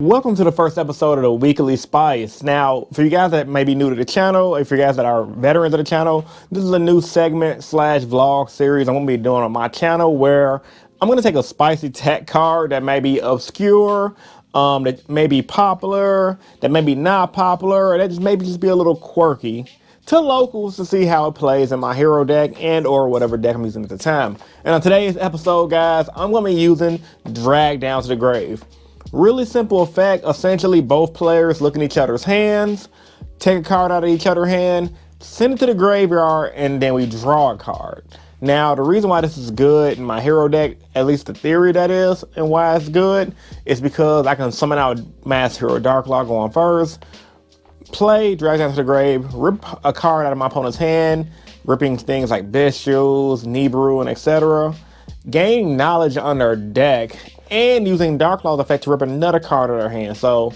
Welcome to the first episode of the Weekly Spice. Now, for you guys that may be new to the channel, if you guys that are veterans of the channel, this is a new segment slash vlog series I'm going to be doing on my channel where I'm going to take a spicy tech card that may be obscure, that may be popular, that may be not popular, or that just maybe just be a little quirky to locals to see how it plays in my hero deck and or whatever deck I'm using at the time. And on today's episode, guys, I'm going to be using Drag Down to the Grave. Really simple effect. Essentially, both players look in each other's hands, take a card out of each other's hand, send it to the graveyard, and then we draw a card. Now, the reason why this is good in my hero deck, at least the theory that is, and why it's good, is because I can summon out Mass Hero Darklaw going first, play Drag Down to the Grave, rip a card out of my opponent's hand, ripping things like Bishoes, Nibiru, and etc. Gain knowledge on their deck, and using Darklaw's effect to rip another card out of their hand. So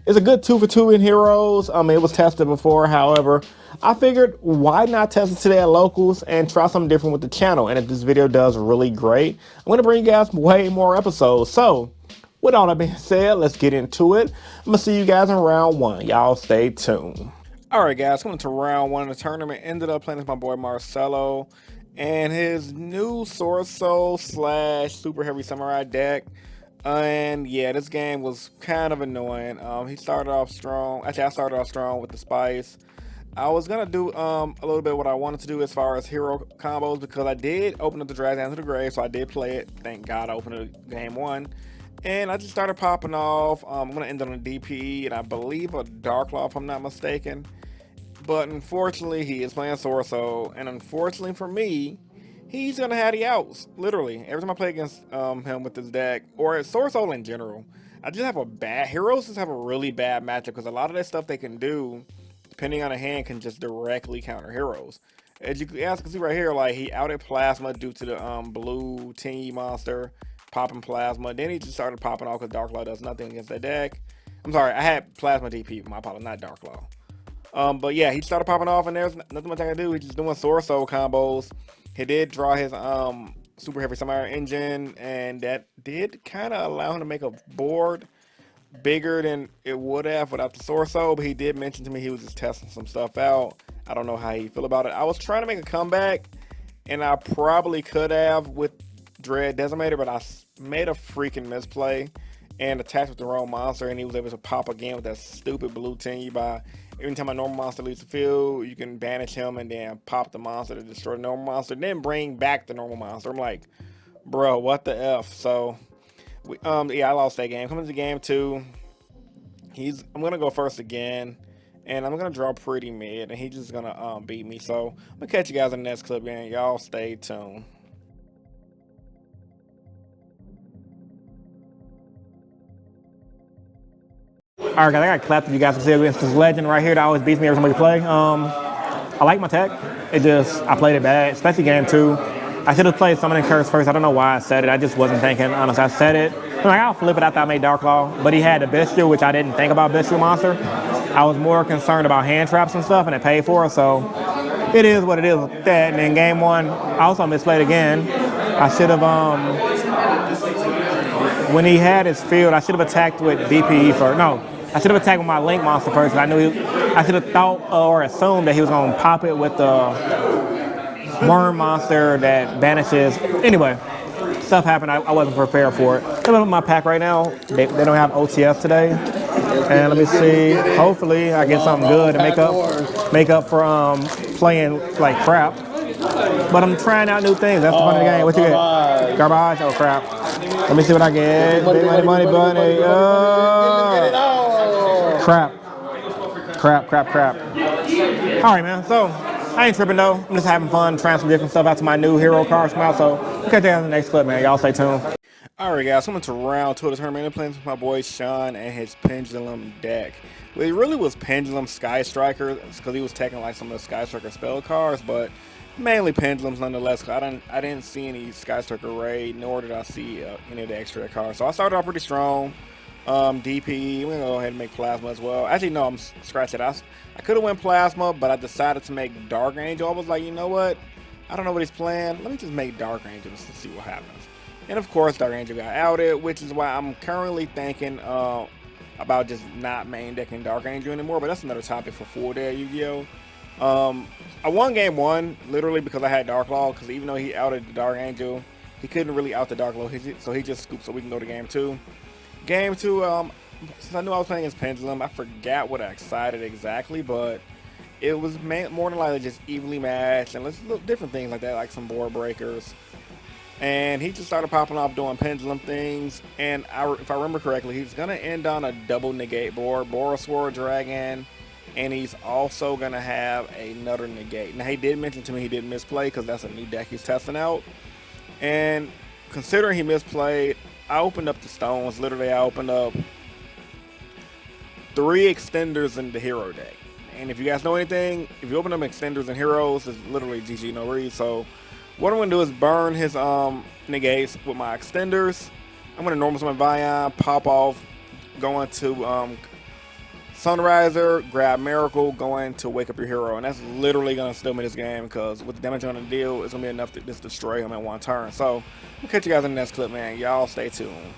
it's a good 2 for 2 in heroes. It was tested before. However, I figured why not test it today at locals and try something different with the channel. And if this video does really great, I'm going to bring you guys way more episodes. So with all that being said, let's get into it. I'm going to see you guys in round one. Y'all stay tuned. All right, guys, coming to round one of the tournament. Ended up playing with my boy Marcelo and his new Sword Soul slash Super Heavy Samurai deck. And yeah, this game was kind of annoying. He started off strong. Actually, I started off strong with the Spice. I was gonna do a little bit what I wanted to do as far as hero combos, because I did open up the Drag Down to the Grave, so I did play it. Thank God I opened it game one. And I just started popping off. I'm gonna end on a DPE and I believe a Darklaw if I'm not mistaken. But unfortunately, he is playing Sword Soul, and unfortunately for me, he's gonna have the outs. Literally, every time I play against him with this deck, or Sword Soul in general, I just have a bad. Heroes just have a really bad matchup because a lot of that stuff they can do, depending on the hand, can just directly counter heroes. As you guys can see right here, like he outed Plasma due to the blue team monster popping Plasma. Then he just started popping off because Darklaw does nothing against that deck. I'm sorry, I had Plasma DP. My apologies, not Darklaw. But yeah, he started popping off, and there's nothing much I can do. He's just doing Sword Soul combos. He did draw his Super Heavy Samurai engine, and that did kind of allow him to make a board bigger than it would have without the Sword Soul. But he did mention to me he was just testing some stuff out. I don't know how he feel about it. I was trying to make a comeback, and I probably could have with Dread Decimator, but I made a freaking misplay and attacked with the wrong monster, and he was able to pop again with that stupid blue team by every time a normal monster leaves the field, you can banish him and then pop the monster to destroy the normal monster, then bring back the normal monster. I'm like, bro, what the F? So, yeah, I lost that game. Coming to game two, I'm gonna go first again, and I'm gonna draw pretty mid, and he's just gonna beat me. So, I'm gonna catch you guys in the next clip, man. Y'all stay tuned. All right, guys, I got clapped. If you guys can see against this legend right here that always beats me every time we play. I like my tech. I played it bad, especially game two. I should have played Summoning Curse first. I don't know why I said it. I just wasn't thinking. Honestly, I said it. I'm like, I'll flip it after I made Darklaw. But he had the Bishoe, which I didn't think about Bishoe monster. I was more concerned about hand traps and stuff, and it paid for it. So it is what it is with that. And then game one, I also misplayed again. I should have, when he had his field, I should have attacked with DPE first. No. I should have attacked with my Link monster first. I should have thought or assumed that he was going to pop it with the worm monster that banishes. Anyway, stuff happened. I wasn't prepared for it. I'm in my pack right now. They don't have OTS today. And let me see. Hopefully, I get something good to make up for playing like crap. But I'm trying out new things. That's the fun of the game. What you get? Garbage? Oh, crap. Let me see what I get. Big money, bunny. Crap. All right, man. So, I ain't tripping, though. I'm just having fun trying some different stuff out to my new hero cards now. So, we'll catch you guys in the next clip, man. Y'all stay tuned. All right, guys. Coming to round two of the tournament. I'm playing with my boy Sean and his Pendulum deck. Well, it really was Pendulum Sky Striker because he was taking like some of the Sky Striker spell cards, but mainly Pendulums nonetheless. I didn't see any Sky Striker raid, nor did I see any of the extra cards. So I started off pretty strong. DP, we're gonna go ahead and make Plasma as well. Actually, no, I'm scratching it. I could have went Plasma, but I decided to make Dark Angel. I was like, you know what? I don't know what he's playing. Let me just make Dark Angel just to see what happens. And of course, Dark Angel got outed, which is why I'm currently thinking about just not main decking Dark Angel anymore, but that's another topic for full day Yu-Gi-Oh! I won game one literally because I had Dark Law. Because even though he outed the Dark Angel, he couldn't really out the Dark Law. So he just scooped so we can go to game two. Game two, since I knew I was playing against Pendulum, I forgot what I excited exactly, but it was more than likely just evenly matched and let's look different things like that, like some board breakers. And he just started popping off doing pendulum things. And if I remember correctly, he's gonna end on a double negate board, Borosaur Dragon, and he's also gonna have another negate. Now he did mention to me he didn't misplay because that's a new deck he's testing out. And considering he misplayed, I opened up the stones. Literally, I opened up 3 extenders in the hero deck. And if you guys know anything, if you open up extenders and heroes, it's literally GG no read. So what I'm gonna do is burn his negates with my extenders. I'm gonna normal summon Vion, pop off, go into Sunriser, grab Miracle, go into Wake Up Your Hero, and that's literally gonna steal me this game because with the damage on the deal, it's gonna be enough to just destroy him in one turn. So we'll catch you guys in the next clip, man. Y'all stay tuned.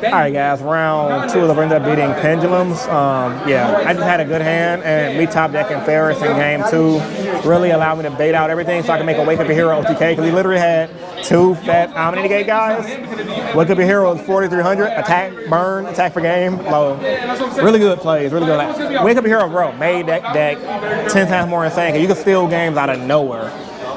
Alright guys, round 2 of the ended up beating Pendulums. Yeah, I just had a good hand, and me top decking Ferris in game 2 really allowed me to bait out everything so I can make a Wake Up Your Hero OTK, because he literally had 2 fat Omni-Negate guys. Wake Up Your Hero is 4,300, attack, burn, attack for game, low. Really good plays, really good. Wake Up Your Hero, bro, made that deck 10 times more insane, because you can steal games out of nowhere.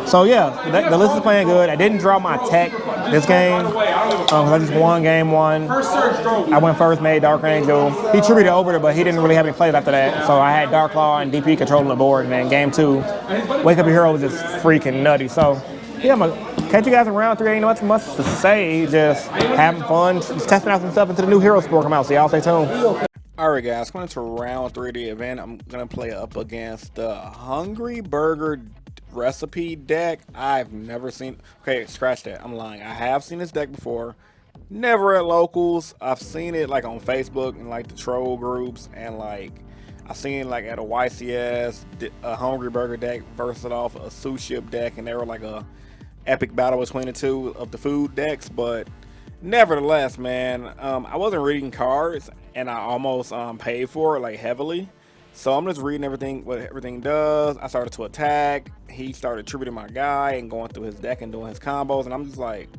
So yeah, the list is playing good. I didn't draw my tech this game. I just won game 1. I went first, made Dark Angel. He tributed over it, but he didn't really have any plays after that. So I had Dark Claw and DP controlling the board. And then game 2, Wake Up Your Hero was just freaking nutty. So yeah, I'm gonna catch you guys in round 3. Ain't much to say. Just having fun, just testing out some stuff until the new hero sport come out. So y'all stay tuned. Alright guys, going to round 3 of the event. I'm gonna play up against the Hungry Burger recipe deck. I've never seen. Okay, scratch that, I'm lying. I have seen this deck before, never at locals. I've seen it like on Facebook and like the troll groups, and like I've seen it like at a YCS, a Hungry Burger deck versus off a Suship deck, and they were like a epic battle between the two of the food decks. But nevertheless, man, I wasn't reading cards, and I almost paid for it like heavily. So I'm just reading what everything does. I started to attack. He started tributing my guy and going through his deck and doing his combos. And I'm just like,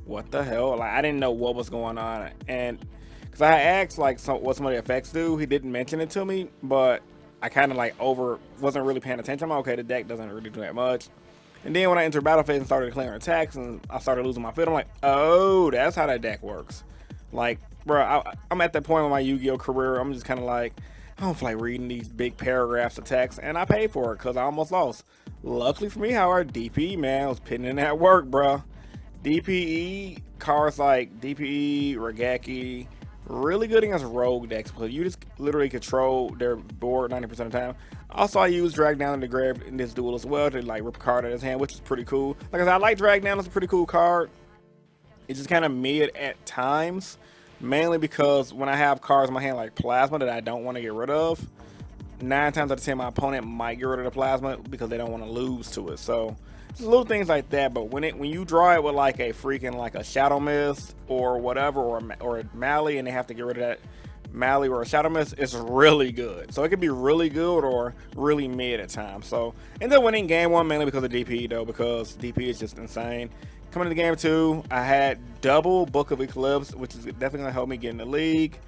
what the hell? Like, I didn't know what was going on. And because I asked like what some of the effects do, he didn't mention it to me. But I kind of like wasn't really paying attention. I'm like, okay, the deck doesn't really do that much. And then when I entered battle phase and started declaring attacks and I started losing my fit, I'm like, oh, that's how that deck works. Like, bro, I'm at that point in my Yu-Gi-Oh career. I'm just kind of like, I don't feel like reading these big paragraphs of text, and I paid for it because I almost lost. Luckily for me, however, DPE, man, was putting in that work, bro. DPE, cards like DPE, Regeki, really good against rogue decks because you just literally control their board 90% of the time. Also, I use Drag Down in the Grave in this duel as well to like rip a card out of his hand, which is pretty cool. Like I said, I like Drag Down, it's a pretty cool card. It's just kind of mid at times. Mainly because when I have cards in my hand like Plasma that I don't want to get rid of, 9 times out of 10 my opponent might get rid of the Plasma because they don't want to lose to it. So just little things like that. But when you draw it with like a freaking like a Shadow Mist or whatever, or a Mally, and they have to get rid of that Mally or a Shadow Mist, it's really good. So it could be really good or really mid at times. So ended up winning game 1 mainly because of DP though, because DP is just insane. Coming into game 2, I had double Book of Eclipse, which is definitely gonna help me get in the league,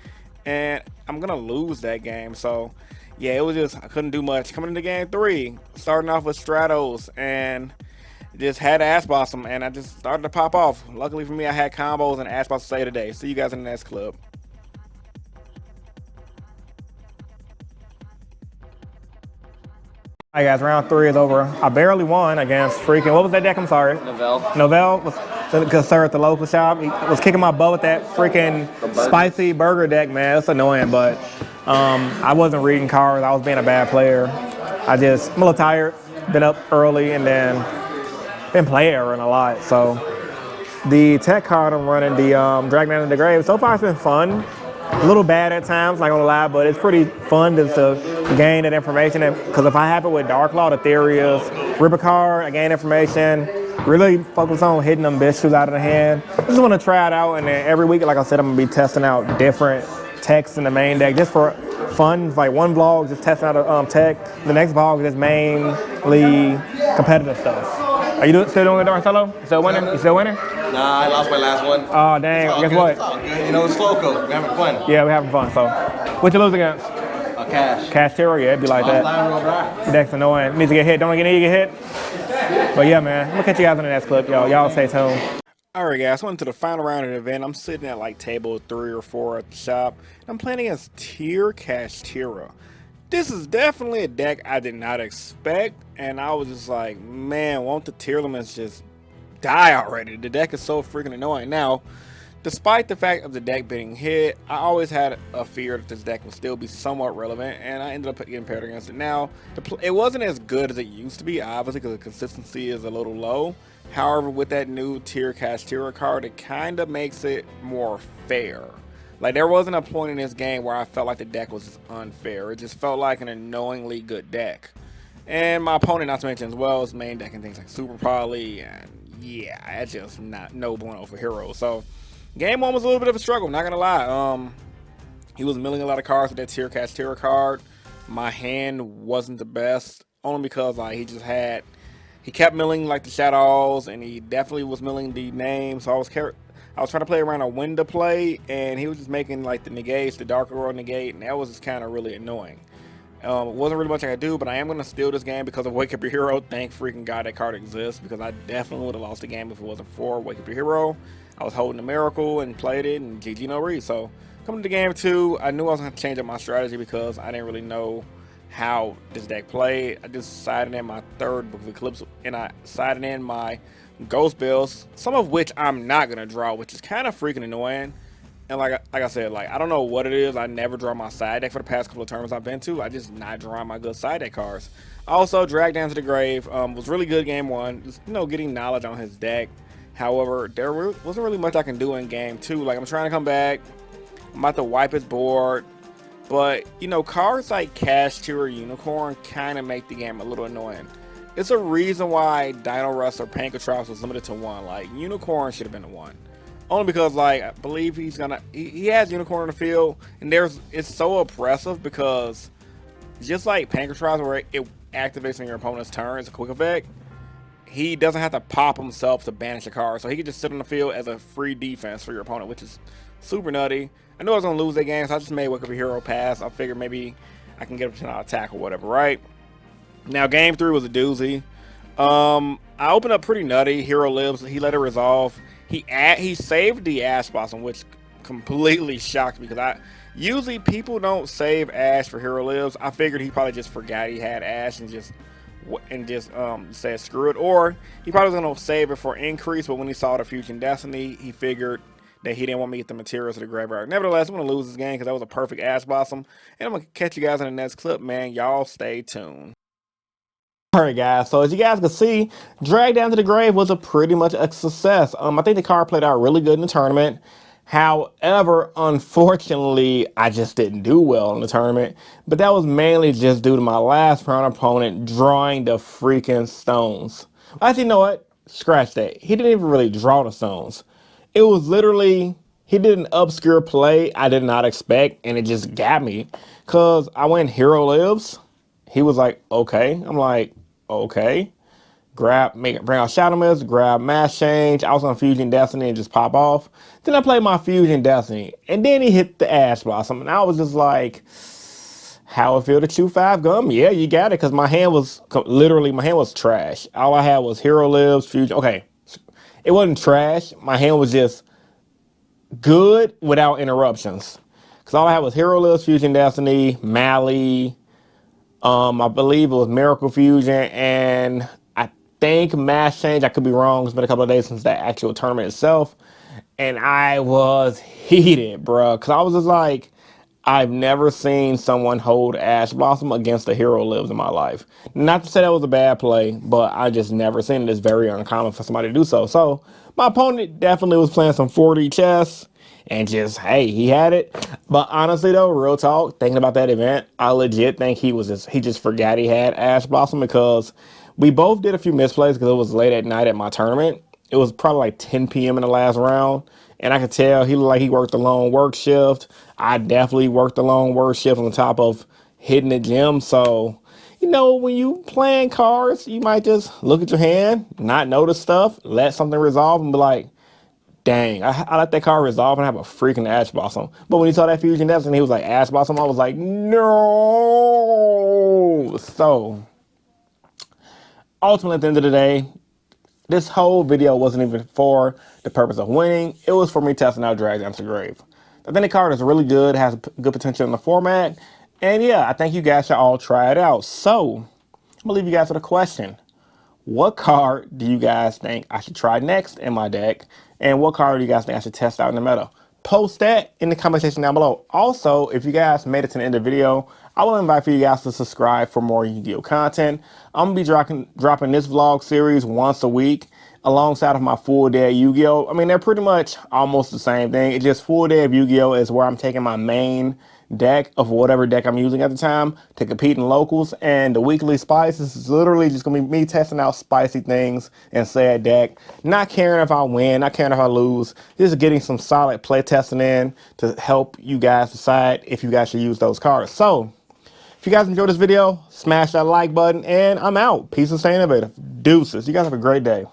and I'm gonna lose that game. So yeah, it was just, I couldn't do much. Coming into game 3, starting off with Stratos, and just had to ass boss them, and I just started to pop off. Luckily for me, I had combos and ass boss to say today. See you guys in the next clip. Alright guys, round 3 is over. I barely won against freaking, what was that deck? I'm sorry. Novell was good sir at the local shop. He was kicking my butt with that freaking spicy burger deck, man. It's annoying, but I wasn't reading cards. I was being a bad player. I'm a little tired. Been up early and then been playing a lot. So the tech card I'm running, the Drag Down in the Grave, so far it's been fun. A little bad at times, not gonna lie, but it's pretty fun just to gain that information. Because if I have it with Dark Law, the theory is rip a card, I gain information, really focus on hitting them biscuits out of the hand. I just want to try it out, and then every week, like I said, I'm gonna be testing out different techs in the main deck just for fun. It's like one vlog just testing out a tech. The next vlog is just mainly competitive stuff. Are you still doing it, Marcelo? You still winning? You still winning? Nah, I lost my last one. Oh, dang. Guess what? It's all good. You know, it's slow code. We're having fun. Yeah, we're having fun. So, what you lose against? Cash. Cash Terror, yeah, it'd be like that. Real dry. The deck's annoying. Needs to get hit. Don't need to get hit. But yeah, man. I'm gonna catch you guys in the next clip, y'all. Y'all stay tuned. Alright guys, went to the final round of the event. I'm sitting at like table 3 or 4 at the shop. I'm playing against Tier Cash Terror. This is definitely a deck I did not expect, and I was just like, man, won't the tier limits just die already? The deck is so freaking annoying. Now, despite the fact of the deck being hit, I always had a fear that this deck would still be somewhat relevant, and I ended up getting paired against it. Now, it wasn't as good as it used to be, obviously, because the consistency is a little low. However, with that new Tier Cash Terror card, it kind of makes it more fair. Like, there wasn't a point in this game where I felt like the deck was unfair. It just felt like an annoyingly good deck. And my opponent, not to mention as well, is main deck and things like Super Poly, and yeah, it's just not no bueno for heroes. So, game 1 was a little bit of a struggle, not gonna lie. He was milling a lot of cards with that Tier Cash Terror card. My hand wasn't the best, only because like he kept milling like the shadows, and he definitely was milling the names. So I was trying to play around a window play, and he was just making like the negates, the Dark World negate, and that was just kind of really annoying. It wasn't really much I could do, but I am going to steal this game because of Wake Up Your Hero. Thank freaking God that card exists, because I definitely would have lost the game if it wasn't for Wake Up Your Hero. I was holding a miracle and played it, and GG no read. So coming to game 2, I knew I was going to change up my strategy because I didn't really know how this deck played. I just sided in my 3rd Book of Eclipse, and I sided in my Ghost Bills, some of which I'm not going to draw, which is kind of freaking annoying. And like I said, like I don't know what it is. I never draw my side deck for the past couple of tournaments I've been to. I just not drawing my good side deck cards. Also, Drag Down to the Grave was really good game 1. Just, getting knowledge on his deck. However, there wasn't really much I can do in game 2. Like, I'm trying to come back. I'm about to wipe his board. But, cards like Cash Terror Unicorn kind of make the game a little annoying. It's a reason why Dino Rust or Pankatrops was limited to 1. Like, Unicorn should have been a 1. Only because, like, I believe he has Unicorn in the field, and it's so oppressive because just like Pankatrops, where it activates on your opponent's turn, it's a quick effect, he doesn't have to pop himself to banish a card, so he can just sit on the field as a free defense for your opponent, which is super nutty. I knew I was going to lose that game, so I just made Wake Up Your Hero pass. I figured maybe I can get him to attack or whatever, right? Now, game 3 was a doozy. I opened up pretty nutty. Hero lives. He let it resolve. He saved the Ash Blossom, which completely shocked me, because usually people don't save Ash for Hero Lives. I figured he probably just forgot he had Ash and just said screw it, or he probably was gonna save it for increase. But when he saw the Fusion Destiny, he figured that he didn't want me to get the materials to the graveyard. Nevertheless, I'm gonna lose this game because that was a perfect Ash Blossom, and I'm gonna catch you guys in the next clip, man. Y'all stay tuned. Alright guys, so as you guys can see, Drag Down to the Grave was pretty much a success. I think the card played out really good in the tournament. However, unfortunately, I just didn't do well in the tournament. But that was mainly just due to my last round opponent drawing the freaking stones. Actually, you know what? Scratch that. He didn't even really draw the stones. It was literally, he did an obscure play I did not expect, and it just got me. Because I went Hero Lives. He was like, okay. I'm like, okay. Bring out Shadow Mist, grab Mass Change. I was on Fusion Destiny and just pop off. Then I played my Fusion Destiny, and then he hit the Ash Blossom, and I was just like, how it feel to chew 5 gum? Yeah, you got it, because my hand was trash. All I had was Hero Lives, Fusion. Okay, it wasn't trash. My hand was just good without interruptions, because all I had was Hero Lives, Fusion Destiny, Mally. I believe it was Miracle Fusion, and I think Mass Change. I could be wrong. It's been a couple of days since that actual tournament itself. And I was heated, bro. Because I was just like, I've never seen someone hold Ash Blossom against a Hero Lives in my life. Not to say that was a bad play, but I just never seen it. It's very uncommon for somebody to do so. So my opponent definitely was playing some 4D chess. And just, hey, he had it. But honestly, though, real talk, thinking about that event, I legit think he just forgot he had Ash Blossom, because we both did a few misplays because it was late at night at my tournament. It was probably like 10 p.m. in the last round. And I could tell he looked like he worked a long work shift. I definitely worked a long work shift on top of hitting the gym. So, you know, when you playing cards, you might just look at your hand, not notice stuff, let something resolve, and be like, dang, I let that card resolve and have a freaking Ash Blossom. But when he saw that Fusion Depths and he was like, Ash Blossom, I was like, no. So, ultimately, at the end of the day, this whole video wasn't even for the purpose of winning. It was for me testing out Drag Down to Grave. I think the card is really good, has good potential in the format. And yeah, I think you guys should all try it out. So, I'm going to leave you guys with a question. What card do you guys think I should try next in my deck? And what card do you guys think I should test out in the meta? Post that in the comment section down below. Also, if you guys made it to the end of the video, I will invite for you guys to subscribe for more Yu-Gi-Oh content. I'm going to be dropping this vlog series once a week alongside of my full day of Yu-Gi-Oh. I mean, they're pretty much almost the same thing. It's just full day of Yu-Gi-Oh is where I'm taking my main deck of whatever deck I'm using at the time to compete in locals, and the weekly spice is literally just gonna be me testing out spicy things in said deck, not caring if I win, not caring if I lose, just getting some solid play testing in to help you guys decide if you guys should use those cards. So if you guys enjoyed this video, smash that like button, and I'm out. Peace and stay innovative. Deuces. You guys have a great day.